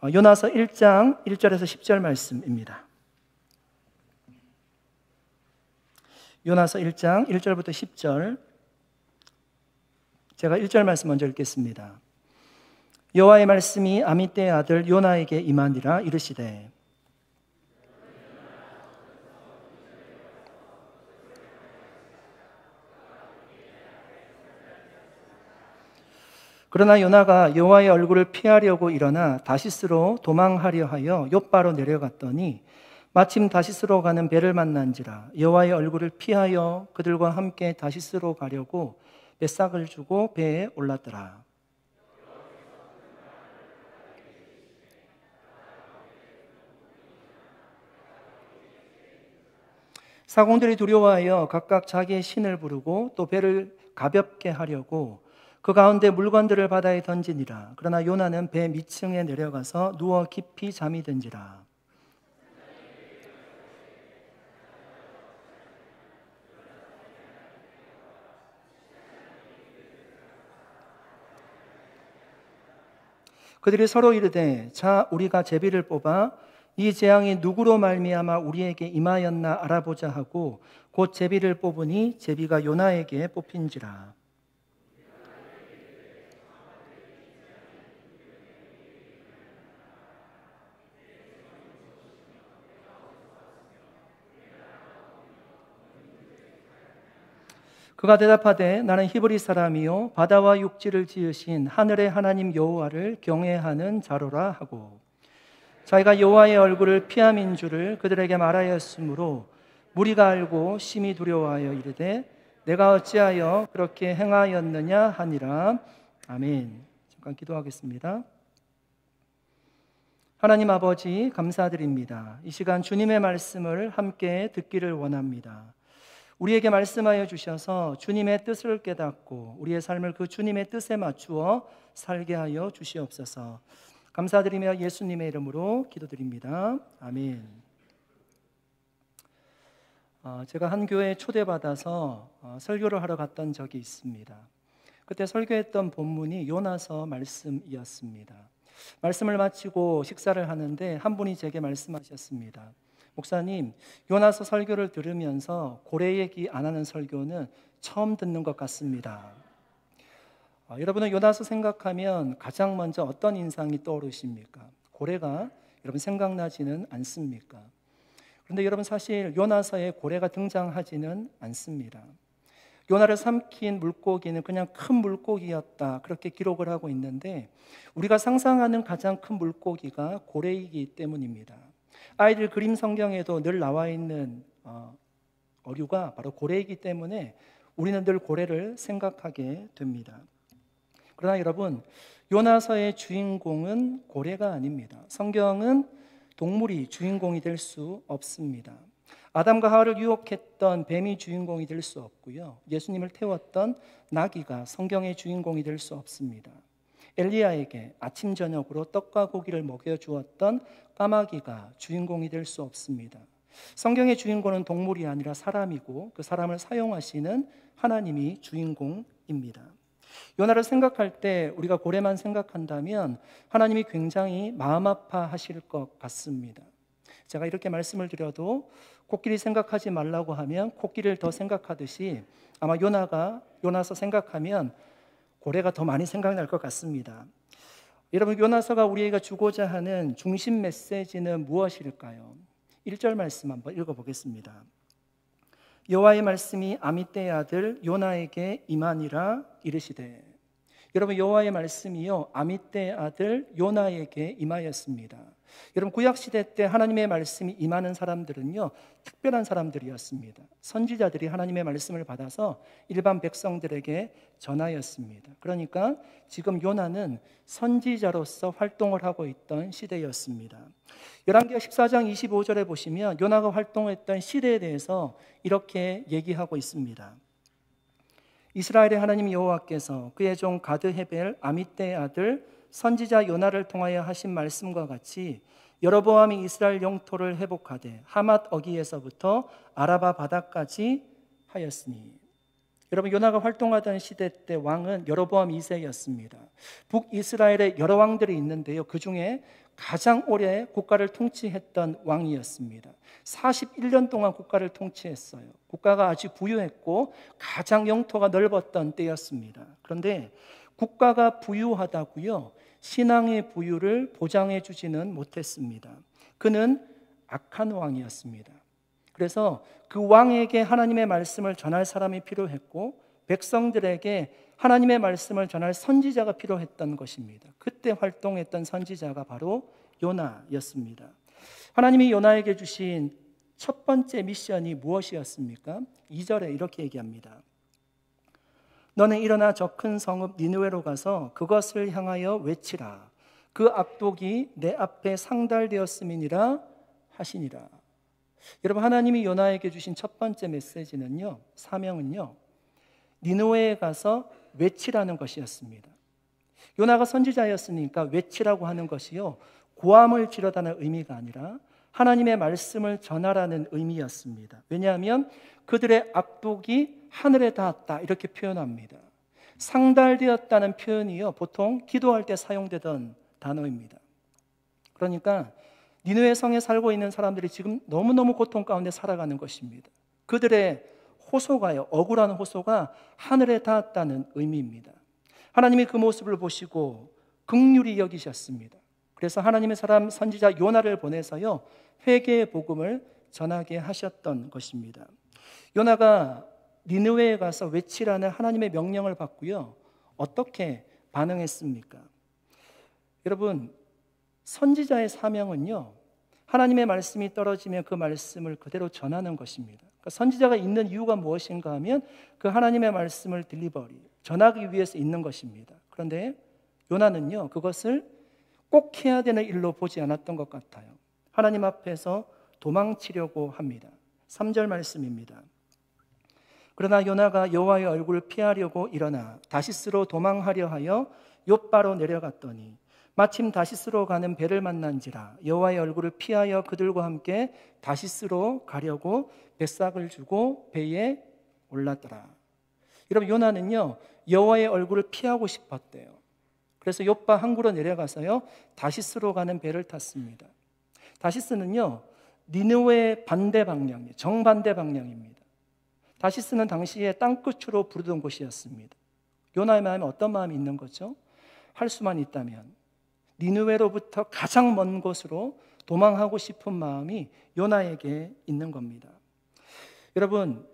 요나서 1장 1절에서 10절 말씀입니다. 요나서 1장 1절부터 10절, 제가 1절 말씀 먼저 읽겠습니다. 여호와의 말씀이 아미떼의 아들 요나에게 임하니라. 이르시되 그러나 요나가 여호와의 얼굴을 피하려고 일어나 다시스로 도망하려 하여 욥바로 내려갔더니 마침 다시스로 가는 배를 만난지라. 여호와의 얼굴을 피하여 그들과 함께 다시스로 가려고 뱃삭을 주고 배에 올랐더라. 사공들이 두려워하여 각각 자기의 신을 부르고 또 배를 가볍게 하려고 그 가운데 물건들을 바다에 던지니라. 그러나 요나는 배 밑층에 내려가서 누워 깊이 잠이 든지라. 그들이 서로 이르되 자 우리가 제비를 뽑아 이 재앙이 누구로 말미암아 우리에게 임하였나 알아보자 하고 곧 제비를 뽑으니 제비가 요나에게 뽑힌지라. 그가 대답하되 나는 히브리 사람이요 바다와 육지를 지으신 하늘의 하나님 여호와를 경외하는 자로라 하고 자기가 여호와의 얼굴을 피함인 줄을 그들에게 말하였으므로 무리가 알고 심히 두려워하여 이르되 내가 어찌하여 그렇게 행하였느냐 하니라. 아멘. 잠깐 기도하겠습니다. 하나님 아버지 감사드립니다. 이 시간 주님의 말씀을 함께 듣기를 원합니다. 우리에게 말씀하여 주셔서 주님의 뜻을 깨닫고 우리의 삶을 그 주님의 뜻에 맞추어 살게 하여 주시옵소서. 감사드리며 예수님의 이름으로 기도드립니다. 아멘. 제가 한 교회에 초대받아서 설교를 하러 갔던 적이 있습니다. 그때 설교했던 본문이 요나서 말씀이었습니다. 말씀을 마치고 식사를 하는데 한 분이 제게 말씀하셨습니다. 목사님, 요나서 설교를 들으면서 고래 얘기 안 하는 설교는 처음 듣는 것 같습니다. 여러분은 요나서 생각하면 가장 먼저 어떤 인상이 떠오르십니까? 고래가 여러분 생각나지는 않습니까? 그런데 여러분 사실 요나서에 고래가 등장하지는 않습니다. 요나를 삼킨 물고기는 그냥 큰 물고기였다 그렇게 기록을 하고 있는데 우리가 상상하는 가장 큰 물고기가 고래이기 때문입니다. 아이들 그림 성경에도 늘 나와 있는 어류가 바로 고래이기 때문에 우리는 늘 고래를 생각하게 됩니다. 그러나 여러분 요나서의 주인공은 고래가 아닙니다. 성경은 동물이 주인공이 될 수 없습니다. 아담과 하와를 유혹했던 뱀이 주인공이 될 수 없고요. 예수님을 태웠던 나귀가 성경의 주인공이 될 수 없습니다. 엘리야에게 아침 저녁으로 떡과 고기를 먹여주었던 까마귀가 주인공이 될 수 없습니다. 성경의 주인공은 동물이 아니라 사람이고 그 사람을 사용하시는 하나님이 주인공입니다. 요나를 생각할 때 우리가 고래만 생각한다면 하나님이 굉장히 마음 아파하실 것 같습니다. 제가 이렇게 말씀을 드려도 코끼리 생각하지 말라고 하면 코끼리를 더 생각하듯이 아마 요나서 생각하면 고래가 더 많이 생각날 것 같습니다. 여러분 요나서가 우리에게 주고자 하는 중심 메시지는 무엇일까요? 1절 말씀 한번 읽어보겠습니다. 여호와의 말씀이 아미떼의 아들 요나에게 임하니라. 이르시되 여러분 여호와의 말씀이요 아미떼의 아들 요나에게 임하였습니다. 여러분 구약시대 때 하나님의 말씀이 임하는 사람들은요 특별한 사람들이었습니다. 선지자들이 하나님의 말씀을 받아서 일반 백성들에게 전하였습니다. 그러니까 지금 요나는 선지자로서 활동을 하고 있던 시대였습니다. 열왕기하 14장 25절에 보시면 요나가 활동했던 시대에 대해서 이렇게 얘기하고 있습니다. 이스라엘의 하나님 여호와께서 그의 종 가드 헤벨 아미떼의 아들 선지자 요나를 통하여 하신 말씀과 같이 여로보암이 이스라엘 영토를 회복하되 하맛 어기에서부터 아라바 바다까지 하였으니. 여러분, 요나가 활동하던 시대 때 왕은 여로보암 2세였습니다. 북이스라엘에 여러 왕들이 있는데요, 그 중에 가장 오래 국가를 통치했던 왕이었습니다. 41년 동안 국가를 통치했어요. 국가가 아주 부유했고 가장 영토가 넓었던 때였습니다. 그런데 국가가 부유하다고요, 신앙의 부유를 보장해 주지는 못했습니다. 그는 악한 왕이었습니다. 그래서 그 왕에게 하나님의 말씀을 전할 사람이 필요했고 백성들에게 하나님의 말씀을 전할 선지자가 필요했던 것입니다. 그때 활동했던 선지자가 바로 요나였습니다. 하나님이 요나에게 주신 첫 번째 미션이 무엇이었습니까? 2절에 이렇게 얘기합니다. 너는 일어나 저 큰 성읍 니느웨로 가서 그것을 향하여 외치라. 그 악독이 내 앞에 상달되었음이니라 하시니라. 여러분, 하나님이 요나에게 주신 첫 번째 메시지는요, 사명은요, 니느웨에 가서 외치라는 것이었습니다. 요나가 선지자였으니까 외치라고 하는 것이요, 고함을 지르다는 의미가 아니라 하나님의 말씀을 전하라는 의미였습니다. 왜냐하면 그들의 악독이 하늘에 닿았다 이렇게 표현합니다. 상달되었다는 표현이요, 보통 기도할 때 사용되던 단어입니다. 그러니까 니느웨 성에 살고 있는 사람들이 지금 너무너무 고통 가운데 살아가는 것입니다. 그들의 호소가요, 억울한 호소가 하늘에 닿았다는 의미입니다. 하나님이 그 모습을 보시고 긍휼히 여기셨습니다. 그래서 하나님의 사람 선지자 요나를 보내서요, 회개의 복음을 전하게 하셨던 것입니다. 요나가 니느웨에 가서 외치라는 하나님의 명령을 받고요, 어떻게 반응했습니까? 여러분, 선지자의 사명은요, 하나님의 말씀이 떨어지면 그 말씀을 그대로 전하는 것입니다. 그러니까 선지자가 있는 이유가 무엇인가 하면 그 하나님의 말씀을 전하기 위해서 있는 것입니다. 그런데 요나는요, 그것을 꼭 해야 되는 일로 보지 않았던 것 같아요. 하나님 앞에서 도망치려고 합니다. 3절 말씀입니다. 그러나 요나가 여호와의 얼굴을 피하려고 일어나 다시스로 도망하려 하여 욥바로 내려갔더니 마침 다시스로 가는 배를 만난지라. 여호와의 얼굴을 피하여 그들과 함께 다시스로 가려고 뱃삭을 주고 배에 올랐더라. 여러분, 요나는요, 여호와의 얼굴을 피하고 싶었대요. 그래서 욥바 항구로 내려가서요, 다시스로 가는 배를 탔습니다. 다시스는요, 니느웨의 반대 방향이에요. 정반대 방향입니다. 다시스는 당시에 땅끝으로 부르던 곳이었습니다. 요나의 마음에 어떤 마음이 있는 거죠? 할 수만 있다면 니느웨로부터 가장 먼 곳으로 도망하고 싶은 마음이 요나에게 있는 겁니다. 여러분,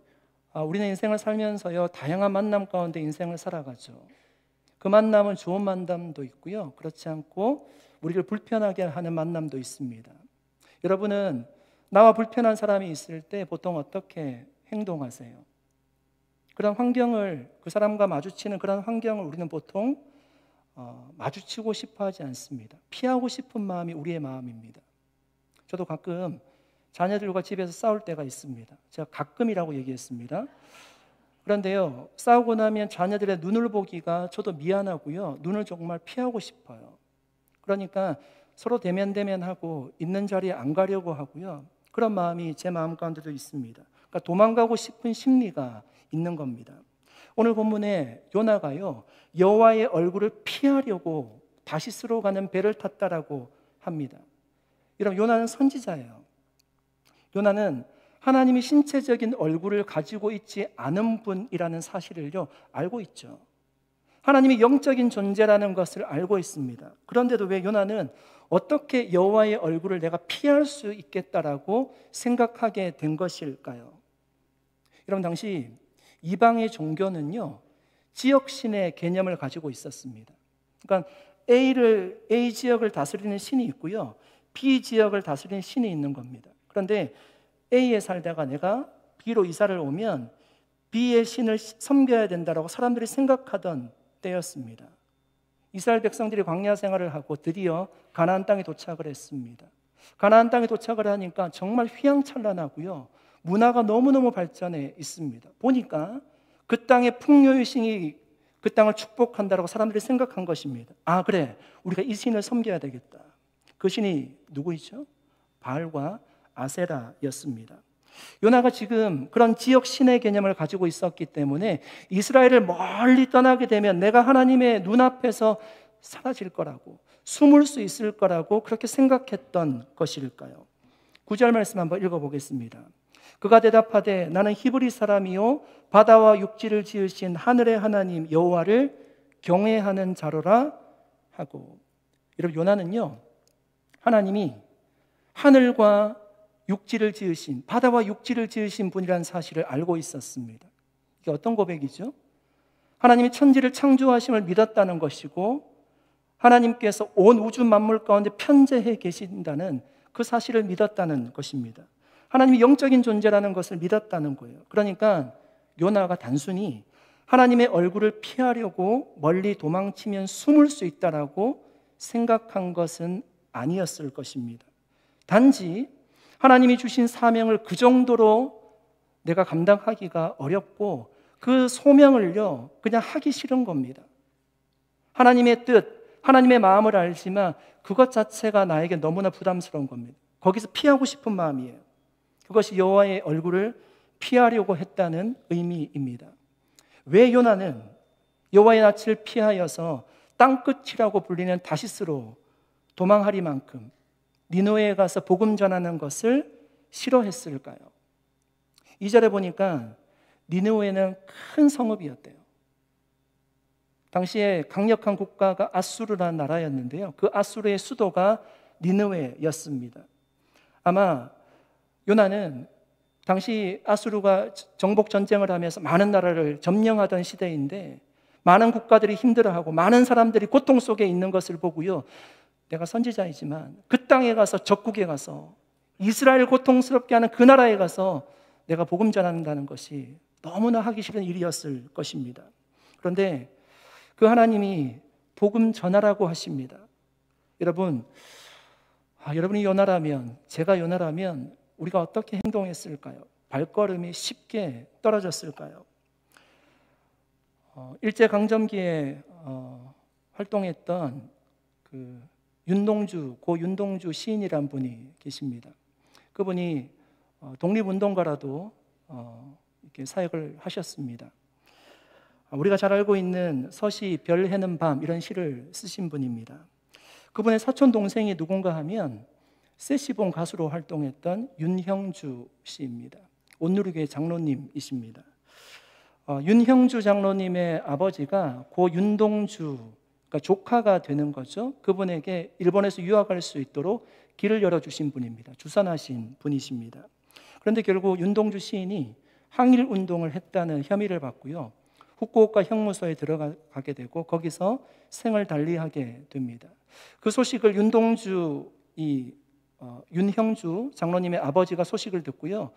우리는 인생을 살면서요, 다양한 만남 가운데 인생을 살아가죠. 그 만남은 좋은 만남도 있고요, 그렇지 않고 우리를 불편하게 하는 만남도 있습니다. 여러분은 나와 불편한 사람이 있을 때 보통 어떻게 행동하세요? 그런 환경을, 그 사람과 마주치는 그런 환경을 우리는 보통 마주치고 싶어 하지 않습니다. 피하고 싶은 마음이 우리의 마음입니다. 저도 가끔 자녀들과 집에서 싸울 때가 있습니다. 제가 가끔이라고 얘기했습니다. 그런데요, 싸우고 나면 자녀들의 눈을 보기가 저도 미안하고요, 눈을 정말 피하고 싶어요. 그러니까 서로 대면하고 있는 자리에 안 가려고 하고요, 그런 마음이 제 마음 가운데도 있습니다. 그러니까 도망가고 싶은 심리가 있는 겁니다. 오늘 본문에 요나가요, 여호와의 얼굴을 피하려고 다시스로 가는 배를 탔다라고 합니다. 여러분, 요나는 선지자예요. 요나는 하나님이 신체적인 얼굴을 가지고 있지 않은 분이라는 사실을요, 알고 있죠. 하나님이 영적인 존재라는 것을 알고 있습니다. 그런데도 왜 요나는 어떻게 여호와의 얼굴을 내가 피할 수 있겠다라고 생각하게 된 것일까요? 여러분, 당시 이방의 종교는요, 지역신의 개념을 가지고 있었습니다. 그러니까 A 지역을 다스리는 신이 있고요, B 지역을 다스리는 신이 있는 겁니다. 그런데 A에 살다가 내가 B로 이사를 오면 B의 신을 섬겨야 된다라고 사람들이 생각하던 때였습니다. 이스라엘 백성들이 광야 생활을 하고 드디어 가나안 땅에 도착을 했습니다. 가나안 땅에 도착을 하니까 정말 휘황찬란하고요, 문화가 너무너무 발전해 있습니다. 보니까 그 땅의 풍요의 신이 그 땅을 축복한다라고 사람들이 생각한 것입니다. 아, 그래, 우리가 이 신을 섬겨야 되겠다. 그 신이 누구이죠? 바알과 아세라였습니다. 요나가 지금 그런 지역 신의 개념을 가지고 있었기 때문에 이스라엘을 멀리 떠나게 되면 내가 하나님의 눈앞에서 사라질 거라고, 숨을 수 있을 거라고 그렇게 생각했던 것일까요? 9절 말씀 한번 읽어보겠습니다. 그가 대답하되 나는 히브리 사람이요 바다와 육지를 지으신 하늘의 하나님 여호와를 경외하는 자로라 하고. 여러분, 요나는요, 하나님이 하늘과 육지를 지으신, 바다와 육지를 지으신 분이라는 사실을 알고 있었습니다. 이게 어떤 고백이죠? 하나님이 천지를 창조하심을 믿었다는 것이고, 하나님께서 온 우주 만물 가운데 편재해 계신다는 그 사실을 믿었다는 것입니다. 하나님이 영적인 존재라는 것을 믿었다는 거예요. 그러니까 요나가 단순히 하나님의 얼굴을 피하려고 멀리 도망치면 숨을 수 있다라고 생각한 것은 아니었을 것입니다. 단지 하나님이 주신 사명을 그 정도로 내가 감당하기가 어렵고 그 소명을요 그냥 하기 싫은 겁니다. 하나님의 뜻, 하나님의 마음을 알지만 그것 자체가 나에게 너무나 부담스러운 겁니다. 거기서 피하고 싶은 마음이에요. 그것이 여호와의 얼굴을 피하려고 했다는 의미입니다. 왜 요나는 여호와의 낯을 피하여서 땅끝이라고 불리는 다시스로 도망하리만큼 니느웨에 가서 복음 전하는 것을 싫어했을까요? 2절에 보니까 니느웨는 큰 성읍이었대요. 당시에 강력한 국가가 아수르라는 나라였는데요, 그 아수르의 수도가 니느웨였습니다. 아마 요나는 당시 아수르가 정복 전쟁을 하면서 많은 나라를 점령하던 시대인데 많은 국가들이 힘들어하고 많은 사람들이 고통 속에 있는 것을 보고요, 내가 선지자이지만 그 땅에 가서, 적국에 가서 이스라엘 고통스럽게 하는 그 나라에 가서 내가 복음 전한다는 것이 너무나 하기 싫은 일이었을 것입니다. 그런데 그 하나님이 복음 전하라고 하십니다. 여러분, 여러분이 요나라면, 제가 요나라면 우리가 어떻게 행동했을까요? 발걸음이 쉽게 떨어졌을까요? 일제강점기에 활동했던 고 윤동주 시인이란 분이 계십니다. 그분이 독립운동가라도 이렇게 사역을 하셨습니다. 우리가 잘 알고 있는 서시 별 해는 밤, 이런 시를 쓰신 분입니다. 그분의 사촌 동생이 누군가 하면 세시봉 가수로 활동했던 윤형주 씨입니다. 온누리교회 장로님이십니다. 윤형주 장로님의 아버지가 고 윤동주, 그러니까 조카가 되는 거죠. 그분에게 일본에서 유학할 수 있도록 길을 열어주신 분입니다. 주선하신 분이십니다. 그런데 결국 윤동주 시인이 항일운동을 했다는 혐의를 받고요, 후쿠오카 형무소에 들어가게 되고 거기서 생을 달리하게 됩니다. 그 소식을 윤형주 장로님의 아버지가 소식을 듣고요,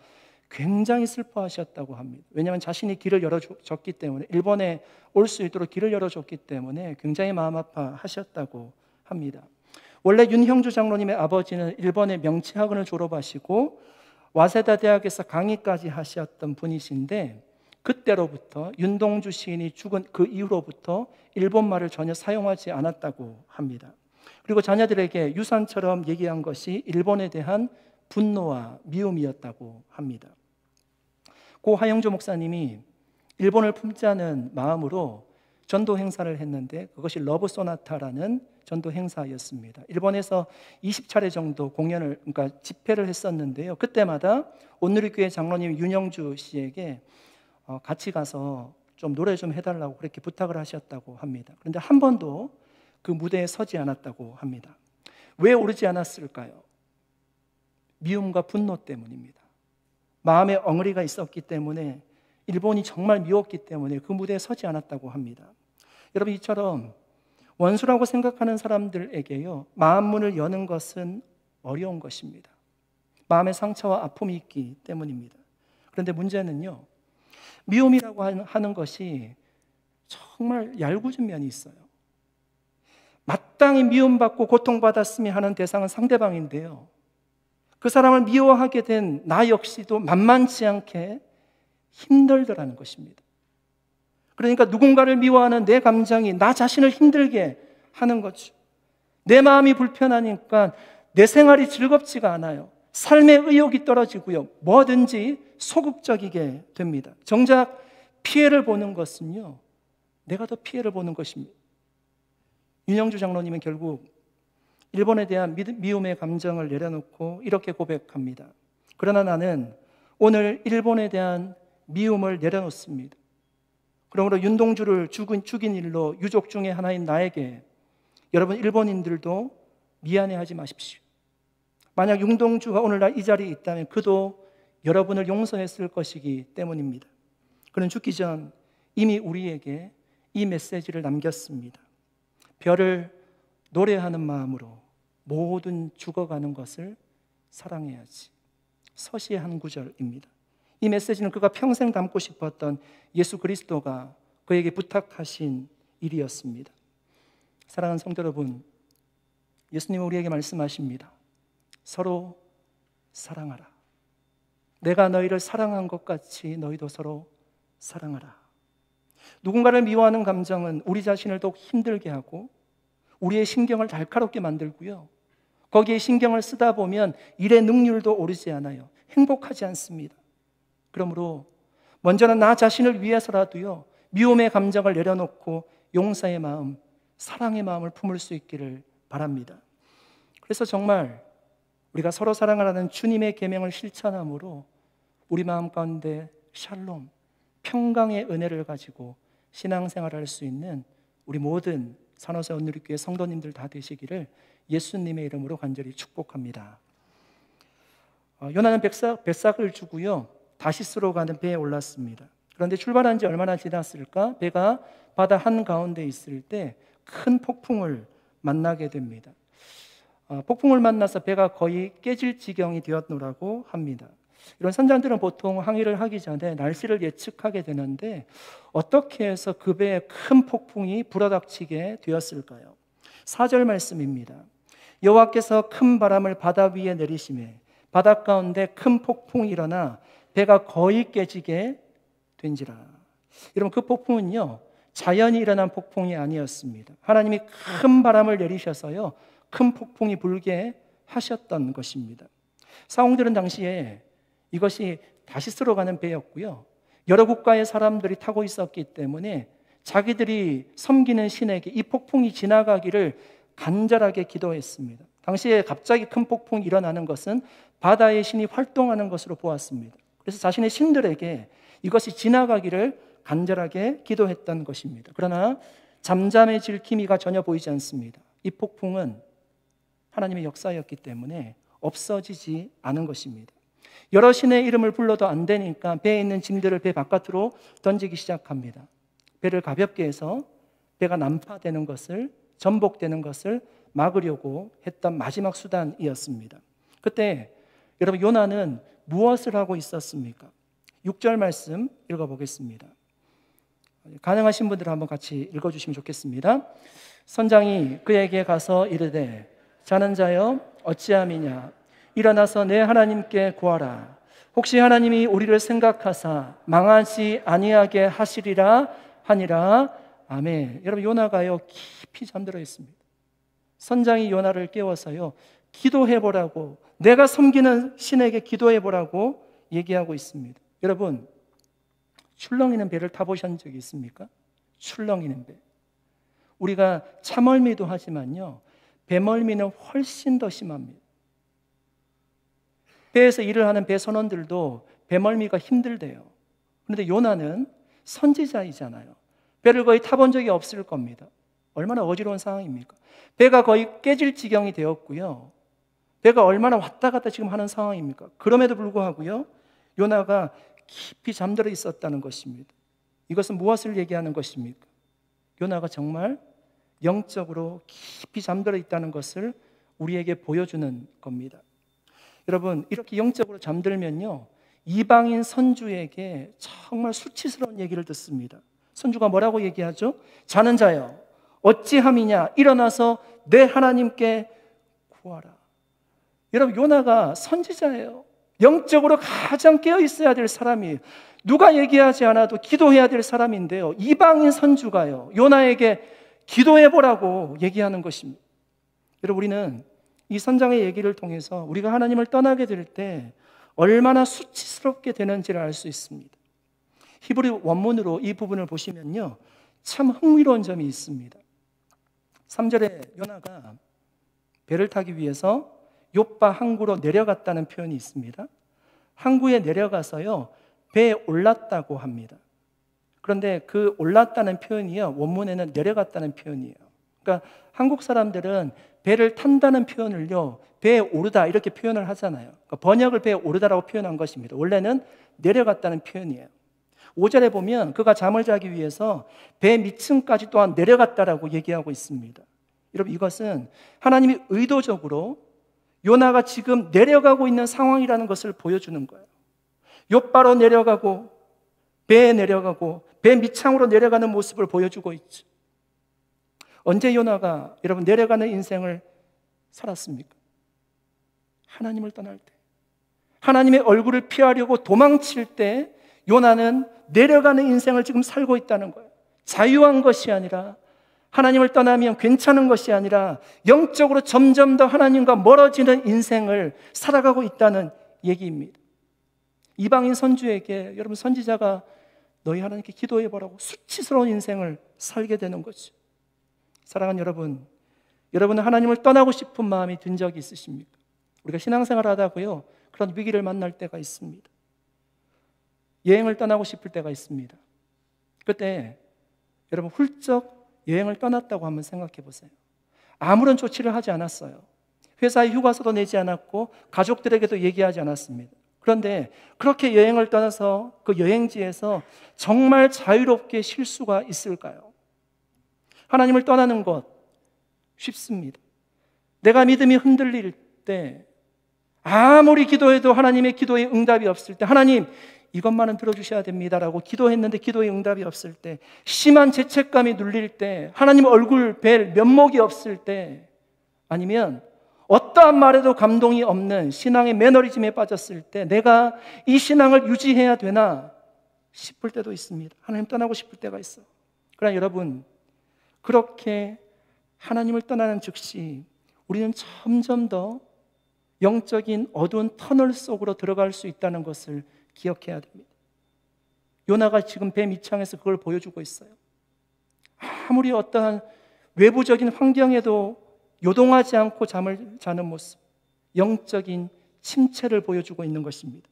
굉장히 슬퍼하셨다고 합니다. 왜냐하면 자신이 길을 열어줬기 때문에, 일본에 올 수 있도록 길을 열어줬기 때문에 굉장히 마음 아파하셨다고 합니다. 원래 윤형주 장로님의 아버지는 일본의 명치학원을 졸업하시고 와세다 대학에서 강의까지 하셨던 분이신데, 그때로부터 윤동주 시인이 죽은 그 이후로부터 일본말을 전혀 사용하지 않았다고 합니다. 그리고 자녀들에게 유산처럼 얘기한 것이 일본에 대한 분노와 미움이었다고 합니다. 고 하영조 목사님이 일본을 품자는 마음으로 전도 행사를 했는데 그것이 러브 소나타라는 전도 행사였습니다. 일본에서 20차례 정도 그러니까 집회를 했었는데요, 그때마다 온누리교회 장로님 윤영주 씨에게 같이 가서 좀 노래 좀 해달라고 그렇게 부탁을 하셨다고 합니다. 그런데 한 번도 그 무대에 서지 않았다고 합니다. 왜 오르지 않았을까요? 미움과 분노 때문입니다. 마음에 엉어리가 있었기 때문에, 일본이 정말 미웠기 때문에 그 무대에 서지 않았다고 합니다. 여러분, 이처럼 원수라고 생각하는 사람들에게요, 마음 문을 여는 것은 어려운 것입니다. 마음의 상처와 아픔이 있기 때문입니다. 그런데 문제는요, 미움이라고 하는 것이 정말 얄궂은 면이 있어요. 마땅히 미움받고 고통받았으면 하는 대상은 상대방인데요, 그 사람을 미워하게 된 나 역시도 만만치 않게 힘들더라는 것입니다. 그러니까 누군가를 미워하는 내 감정이 나 자신을 힘들게 하는 거죠. 내 마음이 불편하니까 내 생활이 즐겁지가 않아요. 삶의 의욕이 떨어지고요. 뭐든지 소극적이게 됩니다. 정작 피해를 보는 것은요, 내가 더 피해를 보는 것입니다. 윤영주 장로님은 결국 일본에 대한 미움의 감정을 내려놓고 이렇게 고백합니다. 그러나 나는 오늘 일본에 대한 미움을 내려놓습니다. 그러므로 윤동주를 죽인 일로 유족 중에 하나인 나에게 여러분 일본인들도 미안해하지 마십시오. 만약 윤동주가 오늘날 이 자리에 있다면 그도 여러분을 용서했을 것이기 때문입니다. 그는 죽기 전 이미 우리에게 이 메시지를 남겼습니다. 별을 노래하는 마음으로 모든 죽어가는 것을 사랑해야지. 서시의 한 구절입니다. 이 메시지는 그가 평생 담고 싶었던 예수 그리스도가 그에게 부탁하신 일이었습니다. 사랑하는 성도 여러분, 예수님은 우리에게 말씀하십니다. 서로 사랑하라. 내가 너희를 사랑한 것 같이 너희도 서로 사랑하라. 누군가를 미워하는 감정은 우리 자신을 더욱 힘들게 하고 우리의 신경을 날카롭게 만들고요, 거기에 신경을 쓰다 보면 일의 능률도 오르지 않아요. 행복하지 않습니다. 그러므로 먼저는 나 자신을 위해서라도요, 미움의 감정을 내려놓고 용서의 마음, 사랑의 마음을 품을 수 있기를 바랍니다. 그래서 정말 우리가 서로 사랑하라는 주님의 계명을 실천함으로 우리 마음 가운데 샬롬, 평강의 은혜를 가지고 신앙생활을 할 수 있는 우리 모든 산호사 온누리교회 성도님들 다 되시기를 예수님의 이름으로 간절히 축복합니다. 요나는 뱃삭을 주고요, 다시스로 가는 배에 올랐습니다. 그런데 출발한 지 얼마나 지났을까? 배가 바다 한가운데 있을 때 큰 폭풍을 만나게 됩니다. 폭풍을 만나서 배가 거의 깨질 지경이 되었노라고 합니다. 이런 선장들은 보통 항해를 하기 전에 날씨를 예측하게 되는데 어떻게 해서 그 배에 큰 폭풍이 불어닥치게 되었을까요? 4절 말씀입니다. 여호와께서 큰 바람을 바다 위에 내리시매 바다 가운데 큰 폭풍이 일어나 배가 거의 깨지게 된지라. 여러분, 그 폭풍은요, 자연이 일어난 폭풍이 아니었습니다. 하나님이 큰 바람을 내리셔서요, 큰 폭풍이 불게 하셨던 것입니다. 사홍들은 당시에 이것이 다시스로 가는 배였고요, 여러 국가의 사람들이 타고 있었기 때문에 자기들이 섬기는 신에게 이 폭풍이 지나가기를 간절하게 기도했습니다. 당시에 갑자기 큰 폭풍이 일어나는 것은 바다의 신이 활동하는 것으로 보았습니다. 그래서 자신의 신들에게 이것이 지나가기를 간절하게 기도했던 것입니다. 그러나 잠잠해질 기미가 전혀 보이지 않습니다. 이 폭풍은 하나님의 역사였기 때문에 없어지지 않은 것입니다. 여러 신의 이름을 불러도 안 되니까 배에 있는 짐들을 배 바깥으로 던지기 시작합니다. 배를 가볍게 해서 배가 난파되는 것을, 전복되는 것을 막으려고 했던 마지막 수단이었습니다. 그때 여러분, 요나는 무엇을 하고 있었습니까? 6절 말씀 읽어보겠습니다. 가능하신 분들 한번 같이 읽어주시면 좋겠습니다. 선장이 그에게 가서 이르되 자는 자여 어찌함이냐, 일어나서 내 하나님께 구하라. 혹시 하나님이 우리를 생각하사 망하지 아니하게 하시리라 하니라. 아멘. 여러분, 요나가요 깊이 잠들어 있습니다. 선장이 요나를 깨워서요 기도해보라고, 내가 섬기는 신에게 기도해보라고 얘기하고 있습니다. 여러분, 출렁이는 배를 타보신 적이 있습니까? 출렁이는 배. 우리가 차멀미도 하지만요, 배멀미는 훨씬 더 심합니다. 배에서 일을 하는 배 선원들도 배멀미가 힘들대요. 그런데 요나는 선지자이잖아요. 배를 거의 타본 적이 없을 겁니다. 얼마나 어지러운 상황입니까? 배가 거의 깨질 지경이 되었고요, 배가 얼마나 왔다 갔다 지금 하는 상황입니까? 그럼에도 불구하고요, 요나가 깊이 잠들어 있었다는 것입니다. 이것은 무엇을 얘기하는 것입니까? 요나가 정말 영적으로 깊이 잠들어 있다는 것을 우리에게 보여주는 겁니다. 여러분, 이렇게 영적으로 잠들면요, 이방인 선주에게 정말 수치스러운 얘기를 듣습니다. 선주가 뭐라고 얘기하죠? 자는 자여 어찌함이냐, 일어나서 내 하나님께 구하라. 여러분, 요나가 선지자예요. 영적으로 가장 깨어 있어야 될 사람이에요. 누가 얘기하지 않아도 기도해야 될 사람인데요, 이방인 선주가요 요나에게 기도해보라고 얘기하는 것입니다. 여러분, 우리는 이 선장의 얘기를 통해서 우리가 하나님을 떠나게 될 때 얼마나 수치스럽게 되는지를 알 수 있습니다. 히브리 원문으로 이 부분을 보시면요, 참 흥미로운 점이 있습니다. 3절에 요나가 배를 타기 위해서 욥바 항구로 내려갔다는 표현이 있습니다. 항구에 내려가서요, 배에 올랐다고 합니다. 그런데 그 올랐다는 표현이요, 원문에는 내려갔다는 표현이에요. 그러니까 한국 사람들은 배를 탄다는 표현을요, 배에 오르다 이렇게 표현을 하잖아요. 그러니까 번역을 배에 오르다라고 표현한 것입니다. 원래는 내려갔다는 표현이에요. 5절에 보면 그가 잠을 자기 위해서 배 밑층까지 또한 내려갔다라고 얘기하고 있습니다. 여러분, 이것은 하나님이 의도적으로 요나가 지금 내려가고 있는 상황이라는 것을 보여주는 거예요. 욥바로 내려가고 배에 내려가고 배 밑창으로 내려가는 모습을 보여주고 있죠. 언제 요나가 여러분 내려가는 인생을 살았습니까? 하나님을 떠날 때, 하나님의 얼굴을 피하려고 도망칠 때 요나는 내려가는 인생을 지금 살고 있다는 거예요. 자유한 것이 아니라, 하나님을 떠나면 괜찮은 것이 아니라 영적으로 점점 더 하나님과 멀어지는 인생을 살아가고 있다는 얘기입니다. 이방인 선주에게 여러분, 선지자가 너희 하나님께 기도해보라고 수치스러운 인생을 살게 되는 거죠. 사랑하는 여러분, 여러분은 하나님을 떠나고 싶은 마음이 든 적이 있으십니까? 우리가 신앙생활 하다고요, 그런 위기를 만날 때가 있습니다. 여행을 떠나고 싶을 때가 있습니다. 그때 여러분 훌쩍 여행을 떠났다고 한번 생각해 보세요. 아무런 조치를 하지 않았어요. 회사에 휴가서도 내지 않았고 가족들에게도 얘기하지 않았습니다. 그런데 그렇게 여행을 떠나서 그 여행지에서 정말 자유롭게 쉴 수가 있을까요? 하나님을 떠나는 것 쉽습니다. 내가 믿음이 흔들릴 때, 아무리 기도해도 하나님의 기도에 응답이 없을 때, 하나님 이것만은 들어주셔야 됩니다라고 기도했는데 기도에 응답이 없을 때, 심한 죄책감이 눌릴 때, 하나님 얼굴 뵐 면목이 없을 때, 아니면 어떠한 말에도 감동이 없는 신앙의 매너리즘에 빠졌을 때, 내가 이 신앙을 유지해야 되나 싶을 때도 있습니다. 하나님 떠나고 싶을 때가 있어요. 그러나 여러분, 그렇게 하나님을 떠나는 즉시 우리는 점점 더 영적인 어두운 터널 속으로 들어갈 수 있다는 것을 기억해야 됩니다. 요나가 지금 배 밑창에서 그걸 보여주고 있어요. 아무리 어떠한 외부적인 환경에도 요동하지 않고 잠을 자는 모습, 영적인 침체를 보여주고 있는 것입니다.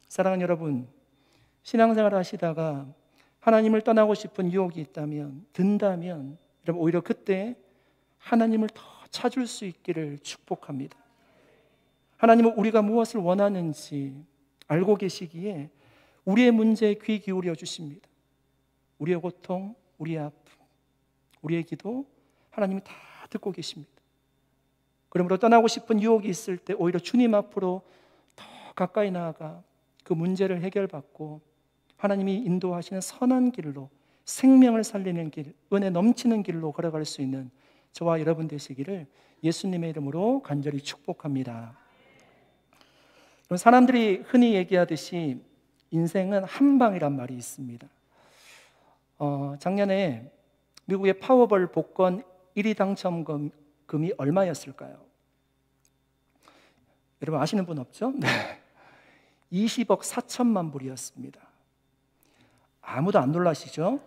사랑하는 여러분, 신앙생활 하시다가 하나님을 떠나고 싶은 유혹이 있다면, 든다면, 여러분 오히려 그때 하나님을 더 찾을 수 있기를 축복합니다. 하나님은 우리가 무엇을 원하는지 알고 계시기에 우리의 문제에 귀 기울여 주십니다. 우리의 고통, 우리의 아픔, 우리의 기도 하나님이 다 듣고 계십니다. 그러므로 떠나고 싶은 유혹이 있을 때 오히려 주님 앞으로 더 가까이 나아가 그 문제를 해결받고 하나님이 인도하시는 선한 길로, 생명을 살리는 길, 은혜 넘치는 길로 걸어갈 수 있는 저와 여러분 되시기를 예수님의 이름으로 간절히 축복합니다. 사람들이 흔히 얘기하듯이 인생은 한 방이란 말이 있습니다. 작년에 미국의 파워볼 복권 1위 당첨금이 얼마였을까요? 여러분 아시는 분 없죠? 네. 20억 4천만 불이었습니다. 아무도 안 놀라시죠?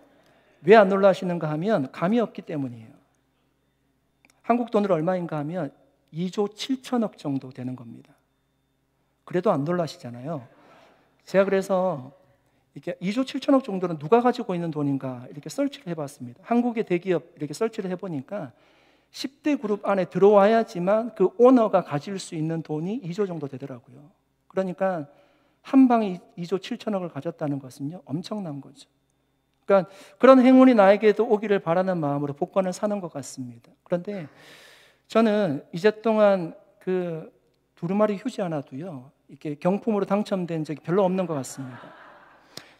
왜 안 놀라시는가 하면 감이 없기 때문이에요. 한국 돈으로 얼마인가 하면 2조 7천억 정도 되는 겁니다. 그래도 안 놀라시잖아요. 제가 그래서 이렇게 2조 7천억 정도는 누가 가지고 있는 돈인가 이렇게 설치를 해봤습니다. 한국의 대기업 이렇게 설치를 해보니까 10대 그룹 안에 들어와야지만 그 오너가 가질 수 있는 돈이 2조 정도 되더라고요. 그러니까 한 방에 2조 7천억을 가졌다는 것은요, 엄청난 거죠. 그러니까 그런 행운이 나에게도 오기를 바라는 마음으로 복권을 사는 것 같습니다. 그런데 저는 이제 동안 그 두루마리 휴지 하나도요, 이렇게 경품으로 당첨된 적이 별로 없는 것 같습니다.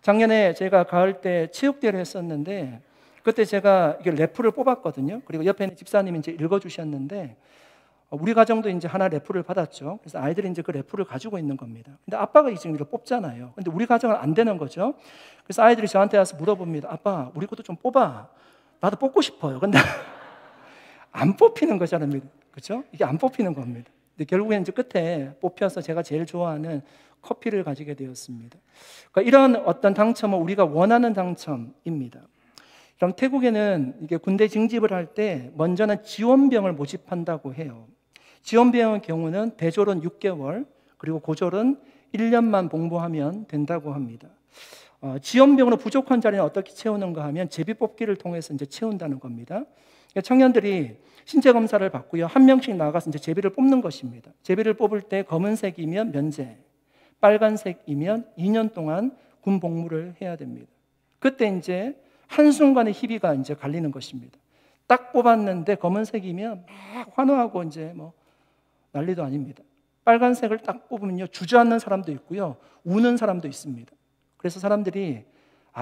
작년에 제가 가을 때 체육대회를 했었는데 그때 제가 이게 래프를 뽑았거든요. 그리고 옆에 있는 집사님이 이제 읽어주셨는데 우리 가정도 이제 하나 래프를 받았죠. 그래서 아이들이 이제 그 래프를 가지고 있는 겁니다. 근데 아빠가 이 지금 이걸 뽑잖아요. 근데 우리 가정은 안 되는 거죠. 그래서 아이들이 저한테 와서 물어봅니다. 아빠, 우리 것도 좀 뽑아. 나도 뽑고 싶어요. 근데 안 뽑히는 거잖아요. 그렇죠? 이게 안 뽑히는 겁니다. 근데 결국엔 이제 끝에 뽑혀서 제가 제일 좋아하는 커피를 가지게 되었습니다. 그러니까 이런 어떤 당첨은 우리가 원하는 당첨입니다. 그럼 태국에는 이게 군대 징집을 할 때 먼저는 지원병을 모집한다고 해요. 지원병의 경우는 대졸은 6개월, 그리고 고졸은 1년만 복무하면 된다고 합니다. 지원병으로 부족한 자리는 어떻게 채우는가 하면 제비뽑기를 통해서 이제 채운다는 겁니다. 그러니까 청년들이 신체 검사를 받고요, 한 명씩 나가서 이제 제비를 뽑는 것입니다. 제비를 뽑을 때 검은색이면 면제, 빨간색이면 2년 동안 군 복무를 해야 됩니다. 그때 이제 한순간에 희비가 이제 갈리는 것입니다. 딱 뽑았는데 검은색이면 막 환호하고 이제 뭐 난리도 아닙니다. 빨간색을 딱 뽑으면요, 주저앉는 사람도 있고요, 우는 사람도 있습니다. 그래서 사람들이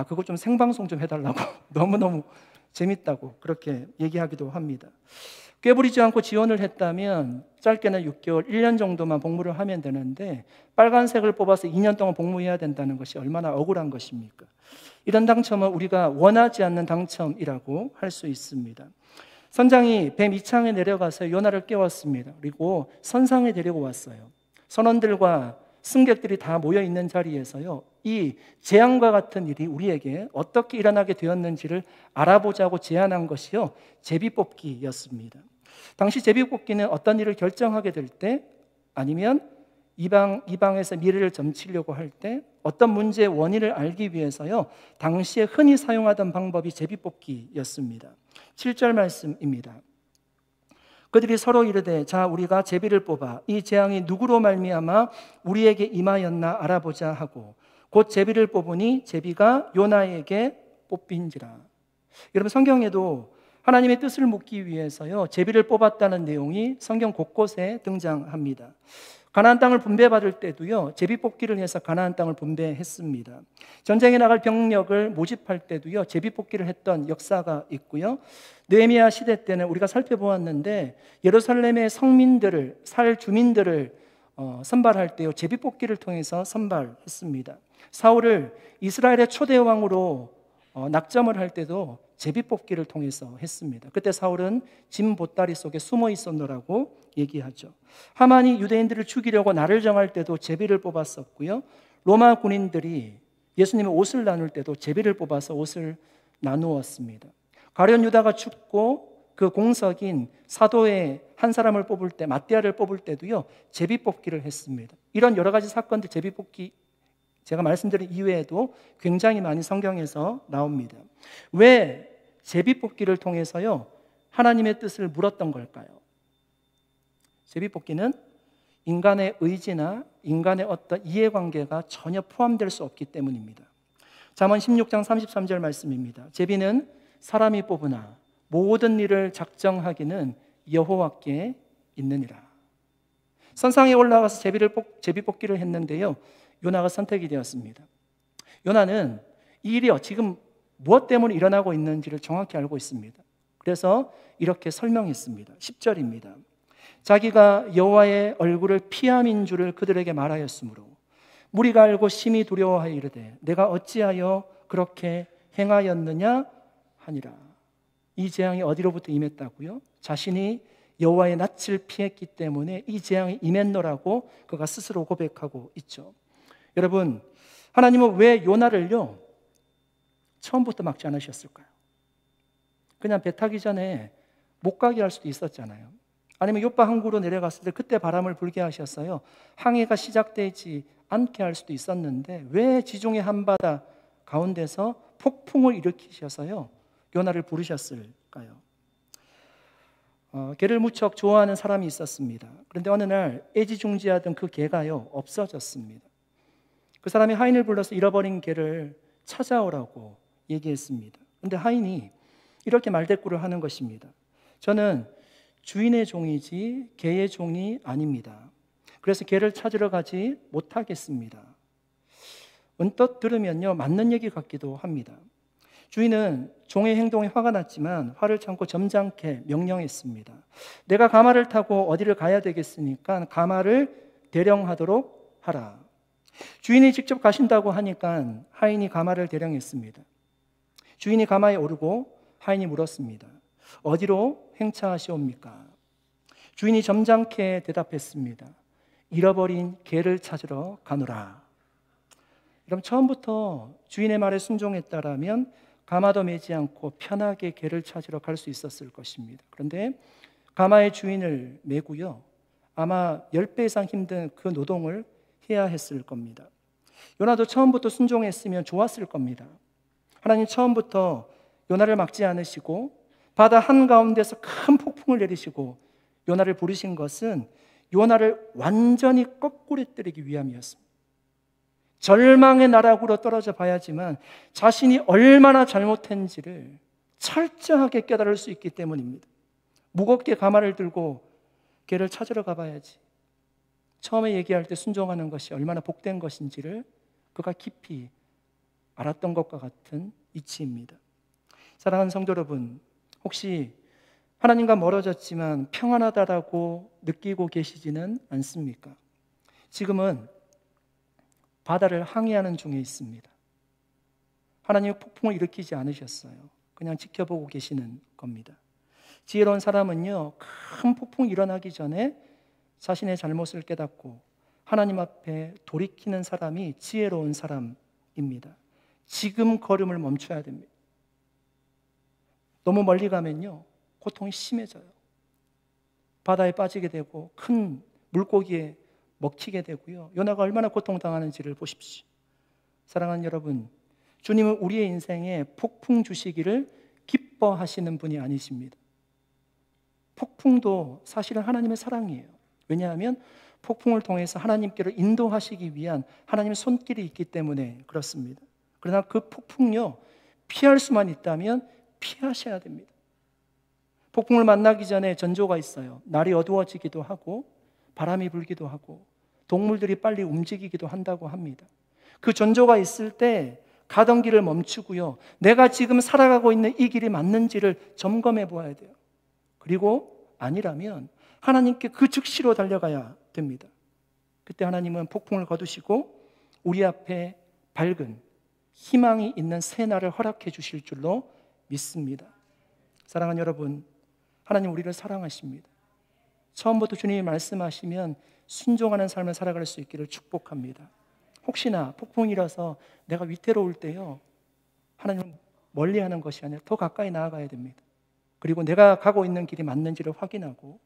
그거 좀 생방송 좀 해달라고 너무너무 재밌다고 그렇게 얘기하기도 합니다. 꾀부리지 않고 지원을 했다면 짧게는 6개월, 1년 정도만 복무를 하면 되는데 빨간색을 뽑아서 2년 동안 복무해야 된다는 것이 얼마나 억울한 것입니까? 이런 당첨은 우리가 원하지 않는 당첨이라고 할 수 있습니다. 선장이 배 밑창에 내려가서 요나를 깨웠습니다. 그리고 선상에 데리고 왔어요. 선원들과 승객들이 다 모여 있는 자리에서요, 이 재앙과 같은 일이 우리에게 어떻게 일어나게 되었는지를 알아보자고 제안한 것이요, 제비뽑기였습니다. 당시 제비뽑기는 어떤 일을 결정하게 될 때, 아니면 이방에서 미래를 점치려고 할 때, 어떤 문제의 원인을 알기 위해서요, 당시에 흔히 사용하던 방법이 제비뽑기였습니다. 7절 말씀입니다. 그들이 서로 이르되, 자, 우리가 제비를 뽑아 이 재앙이 누구로 말미암아 우리에게 임하였나 알아보자 하고 곧 제비를 뽑으니 제비가 요나에게 뽑힌지라. 여러분, 성경에도 하나님의 뜻을 묻기 위해서요, 제비를 뽑았다는 내용이 성경 곳곳에 등장합니다. 가나안 땅을 분배받을 때도요, 제비 뽑기를 해서 가나안 땅을 분배했습니다. 전쟁에 나갈 병력을 모집할 때도요, 제비 뽑기를 했던 역사가 있고요. 느헤미야 시대 때는 우리가 살펴보았는데 예루살렘의 성민들을, 살 주민들을 선발할 때요, 제비 뽑기를 통해서 선발했습니다. 사울을 이스라엘의 초대 왕으로 낙점을 할 때도 제비 뽑기를 통해서 했습니다. 그때 사울은 짐 보따리 속에 숨어 있었노라고 얘기하죠. 하만이 유대인들을 죽이려고 날을 정할 때도 제비를 뽑았었고요. 로마 군인들이 예수님의 옷을 나눌 때도 제비를 뽑아서 옷을 나누었습니다. 가룟 유다가 죽고 그 공석인 사도의 한 사람을 뽑을 때, 마띠아를 뽑을 때도요, 제비 뽑기를 했습니다. 이런 여러 가지 사건들, 제비 뽑기 제가 말씀드린 이외에도 굉장히 많이 성경에서 나옵니다. 왜 제비뽑기를 통해서요, 하나님의 뜻을 물었던 걸까요? 제비뽑기는 인간의 의지나 인간의 어떤 이해관계가 전혀 포함될 수 없기 때문입니다. 잠언 16장 33절 말씀입니다. 제비는 사람이 뽑으나 모든 일을 작정하기는 여호와께 있느니라. 선상에 올라가서 제비뽑기를 했는데요, 요나가 선택이 되었습니다. 요나는 이 일이 지금 무엇 때문에 일어나고 있는지를 정확히 알고 있습니다. 그래서 이렇게 설명했습니다. 10절입니다. 자기가 여호와의 얼굴을 피함인 줄을 그들에게 말하였으므로 무리가 알고 심히 두려워하여 이르되 내가 어찌하여 그렇게 행하였느냐 하니라. 이 재앙이 어디로부터 임했다고요? 자신이 여호와의 낯을 피했기 때문에 이 재앙이 임했노라고 그가 스스로 고백하고 있죠. 여러분, 하나님은 왜 요나를요, 처음부터 막지 않으셨을까요? 그냥 배 타기 전에 못 가게 할 수도 있었잖아요. 아니면 요파 항구로 내려갔을 때 그때 바람을 불게 하셨어요. 항해가 시작되지 않게 할 수도 있었는데 왜 지중해 한바다 가운데서 폭풍을 일으키셔서요, 요나를 부르셨을까요? 개를 무척 좋아하는 사람이 있었습니다. 그런데 어느 날 애지중지하던 그 개가요, 없어졌습니다. 그 사람이 하인을 불러서 잃어버린 개를 찾아오라고 얘기했습니다. 그런데 하인이 이렇게 말대꾸를 하는 것입니다. 저는 주인의 종이지 개의 종이 아닙니다. 그래서 개를 찾으러 가지 못하겠습니다. 언뜻 들으면요, 맞는 얘기 같기도 합니다. 주인은 종의 행동에 화가 났지만 화를 참고 점잖게 명령했습니다. 내가 가마를 타고 어디를 가야 되겠으니까 가마를 대령하도록 하라. 주인이 직접 가신다고 하니까 하인이 가마를 대령했습니다. 주인이 가마에 오르고 하인이 물었습니다. 어디로 행차하시옵니까? 주인이 점잖게 대답했습니다. 잃어버린 개를 찾으러 가노라. 그럼 처음부터 주인의 말에 순종했다라면 가마도 매지 않고 편하게 개를 찾으러 갈 수 있었을 것입니다. 그런데 가마의 주인을 매고요, 아마 10배 이상 힘든 그 노동을 해야 했을 겁니다. 요나도 처음부터 순종했으면 좋았을 겁니다. 하나님 처음부터 요나를 막지 않으시고 바다 한가운데서 큰 폭풍을 내리시고 요나를 부르신 것은 요나를 완전히 거꾸로뜨리기 위함이었습니다. 절망의 나락으로 떨어져 봐야지만 자신이 얼마나 잘못했는지를 철저하게 깨달을 수 있기 때문입니다. 무겁게 가마를 들고 개를 찾으러 가봐야지. 처음에 얘기할 때 순종하는 것이 얼마나 복된 것인지를 그가 깊이 알았던 것과 같은 이치입니다. 사랑하는 성도 여러분, 혹시 하나님과 멀어졌지만 평안하다라고 느끼고 계시지는 않습니까? 지금은 바다를 항해하는 중에 있습니다. 하나님의 폭풍을 일으키지 않으셨어요. 그냥 지켜보고 계시는 겁니다. 지혜로운 사람은요, 큰 폭풍이 일어나기 전에 자신의 잘못을 깨닫고 하나님 앞에 돌이키는 사람이 지혜로운 사람입니다. 지금 걸음을 멈춰야 됩니다. 너무 멀리 가면요, 고통이 심해져요. 바다에 빠지게 되고 큰 물고기에 먹히게 되고요, 요나가 얼마나 고통당하는지를 보십시오. 사랑하는 여러분, 주님은 우리의 인생에 폭풍 주시기를 기뻐하시는 분이 아니십니다. 폭풍도 사실은 하나님의 사랑이에요. 왜냐하면 폭풍을 통해서 하나님께로 인도하시기 위한 하나님의 손길이 있기 때문에 그렇습니다. 그러나 그 폭풍요, 피할 수만 있다면 피하셔야 됩니다. 폭풍을 만나기 전에 전조가 있어요. 날이 어두워지기도 하고 바람이 불기도 하고 동물들이 빨리 움직이기도 한다고 합니다. 그 전조가 있을 때 가던 길을 멈추고요, 내가 지금 살아가고 있는 이 길이 맞는지를 점검해 보아야 돼요. 그리고 아니라면 하나님께 그 즉시로 달려가야 됩니다. 그때 하나님은 폭풍을 거두시고 우리 앞에 밝은 희망이 있는 새날을 허락해 주실 줄로 믿습니다. 사랑하는 여러분, 하나님 우리를 사랑하십니다. 처음부터 주님이 말씀하시면 순종하는 삶을 살아갈 수 있기를 축복합니다. 혹시나 폭풍이라서 내가 위태로울 때요, 하나님은 멀리하는 것이 아니라 더 가까이 나아가야 됩니다. 그리고 내가 가고 있는 길이 맞는지를 확인하고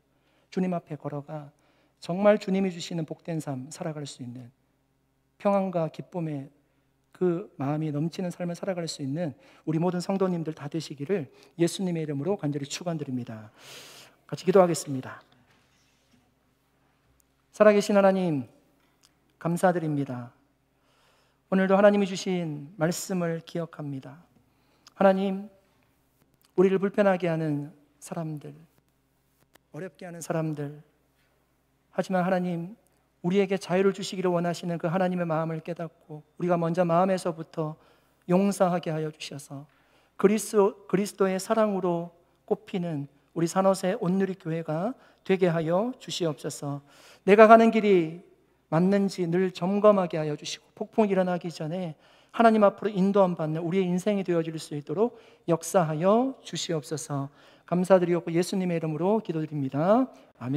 주님 앞에 걸어가 정말 주님이 주시는 복된 삶 살아갈 수 있는, 평안과 기쁨의 그 마음이 넘치는 삶을 살아갈 수 있는 우리 모든 성도님들 다 되시기를 예수님의 이름으로 간절히 축원드립니다. 같이 기도하겠습니다. 살아계신 하나님, 감사드립니다. 오늘도 하나님이 주신 말씀을 기억합니다. 하나님, 우리를 불편하게 하는 사람들, 어렵게 하는 사람들, 하지만 하나님, 우리에게 자유를 주시기를 원하시는 그 하나님의 마음을 깨닫고 우리가 먼저 마음에서부터 용서하게 하여 주셔서 그리스도의 사랑으로 꼽히는 우리 산호세 온누리 교회가 되게 하여 주시옵소서. 내가 가는 길이 맞는지 늘 점검하게 하여 주시고 폭풍이 일어나기 전에 하나님 앞으로 인도함 받는 우리의 인생이 되어질 수 있도록 역사하여 주시옵소서. 감사드리옵고 예수님의 이름으로 기도드립니다. 아멘.